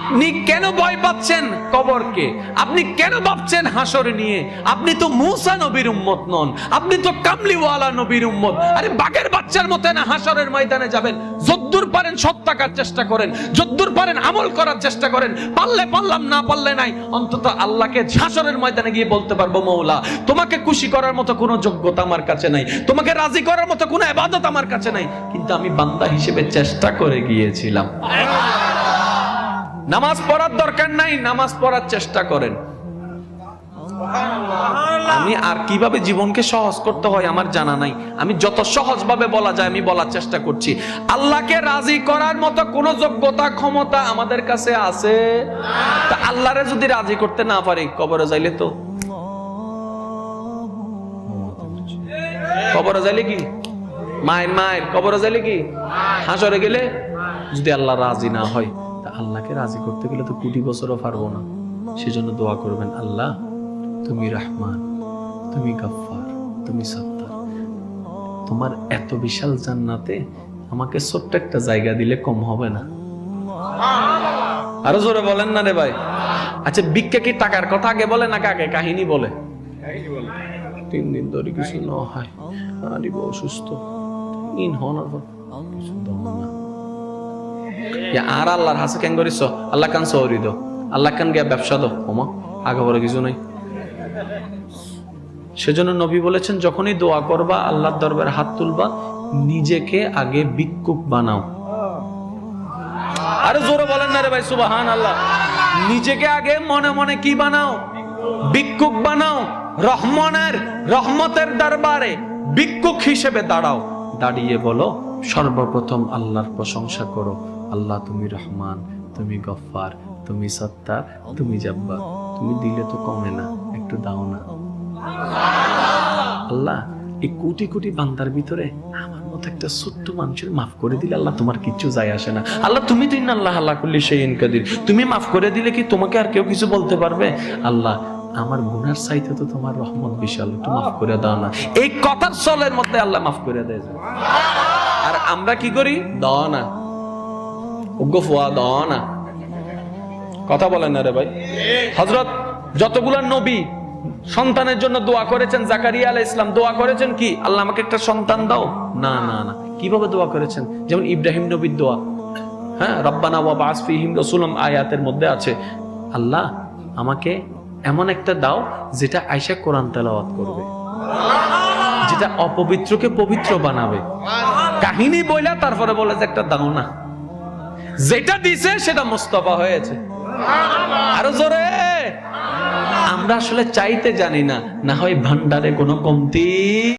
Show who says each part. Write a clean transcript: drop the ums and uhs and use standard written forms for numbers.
Speaker 1: আপনি কেন ভয় পাচ্ছেন কবরকে? আপনি কেন ভাবছেন হাসর নিয়ে? আপনি তো মূসা নবীর উম্মত নন, আপনি তো কামলিওয়ালা নবীর উম্মত। আরে বাঘের বাচ্চার মতো না হাসরের ময়দানে যাবেন। যদ্দূর পারেন সৎ থাকার চেষ্টা করেন, যদ্দূর পারেন আমল করার চেষ্টা করেন। পারলে পারলাম, না পারলে নাই। অন্তত আল্লাহকে হাসরের ময়দানে গিয়ে বলতে পারবো, মওলা তোমাকে খুশি করার মতো কোনো যোগ্যতা আমার কাছে নাই, তোমাকে রাজি করার মতো কোনো ইবাদত আমার কাছে নাই, কিন্তু আমি বান্দা হিসেবে চেষ্টা করে গিয়েছিলাম। নামাজ পড়ার দরকার নাই, নামাজ পড়ার চেষ্টা করেন। আমি আর কিভাবে জীবনকে সহজ করতে হয় আমার জানা নাই। আমি যত সহজ ভাবে বলা যায় আমি বলার চেষ্টা করছি। আল্লাহকে রাজি করার মতো কোন যোগ্যতা ক্ষমতা আমাদের কাছে আছে? তা আল্লাহরে যদি রাজি করতে না পারি, কবরে যাইলে তো কবরে যাইলে কি মায়ের মায়ের, কবরে যাইলে কি হাসরে গেলে যদি আল্লাহ রাজি না হয়, তা আল্লাহকে রাজি করতে গেলে তো কোটি বছরও পারবো না। সেজন্য দোয়া করবেন, আল্লাহ তুমি রহমান, তুমি গফফার, তুমি সত্তার। তোমার এত বিশাল জান্নাতে আমাকে ছোট্ট একটা জায়গা দিলে কম হবে না? আরো জোরে বলেন না রে ভাই। আচ্ছা, ভিক্ষা কি টাকার কথা আগে বলে না আগে কাহিনী বলে? 3 দিন ধরে কিছু না হয়, আরে অসুস্থ, ইন হনার কিছু দাও না। আর আল্লাহর হাসে কেন করিস? আল্লাহ কান সৌরি দো, আল্লাহ কান গিয়া ব্যবসা দো, ওমা আগে বলে কিছু নাই। সেজন্য নবী বলেছেন, যখনই দোয়া করবা, আল্লাহর দরবারে হাত তুলবা, নিজেকে আগে ভিক্ষুক বানাও। আরে জোরে বলেন না রে ভাই, সুবহানাল্লাহ। নিজেকে আগে মনে মনে কি বানাও? ভিক্ষুক বানাও। রহমতের দরবারে ভিক্ষুক হিসেবে দাঁড়াও। দাঁড়িয়ে বলো, সর্বপ্রথম আল্লাহর প্রশংসা করো, আল্লাহ তুমি রহমান, তুমি গফফার, তুমি সত্তার, তুমি জব্বার। তুমি দিলে তো কমে না, একটু দাও না। আল্লাহ এই কোটি কোটি বান্দার ভিতরে আমার মতো একটা ছোট্ট মানুষের মাফ করে দিলে আল্লাহ তোমার কিচ্ছু যায় আসে না। আল্লাহ তুমি তো ইন্নাল্লাহ আলা কুল্লি শাইইন কাদির, তুমি মাফ করে দিলে কি তোমাকে আর কেউ কিছু বলতে পারবে? আল্লাহ আমার গুনার চাইতে তো তোমার রহমত বিশাল, একটু মাফ করে দাও না। এই কথার চলের মধ্যে আল্লাহ মাফ করে দেয়। আর আমরা কি করি? দাও না, ওগো ফুয়া দাও না। কথা বলেন না রে ভাই। হযরত যতগুলা নবী সন্তানের জন্য দোয়া করেছেন, জাকারিয়া আলাইহিস সালাম দোয়া করেছেন কি? আল্লাহ আমাকে একটা সন্তান দাও। না না না, কিভাবে দোয়া করেছেন? যেমন ইব্রাহিম নবীর দোয়া, হ্যাঁ, রব্বানা ওয়া বা'আস ফীহিম রাসূলাম আয়াতের মধ্যে আছে, আল্লাহ আমাকে এমন একটা দাও যেটা আয়েশা কোরআন তেলাওয়াত করবে, যেটা অপবিত্রকে পবিত্র বানাবে। কাহিনী বইলা তারপরে বলে যে একটা দাও না। যেটা দিছে সেটা মুস্তাফা হয়েছে। আরো জোরে। আমরা আসলে চাইতে জানি না, না হয় ভান্ডারে কোনো কমতি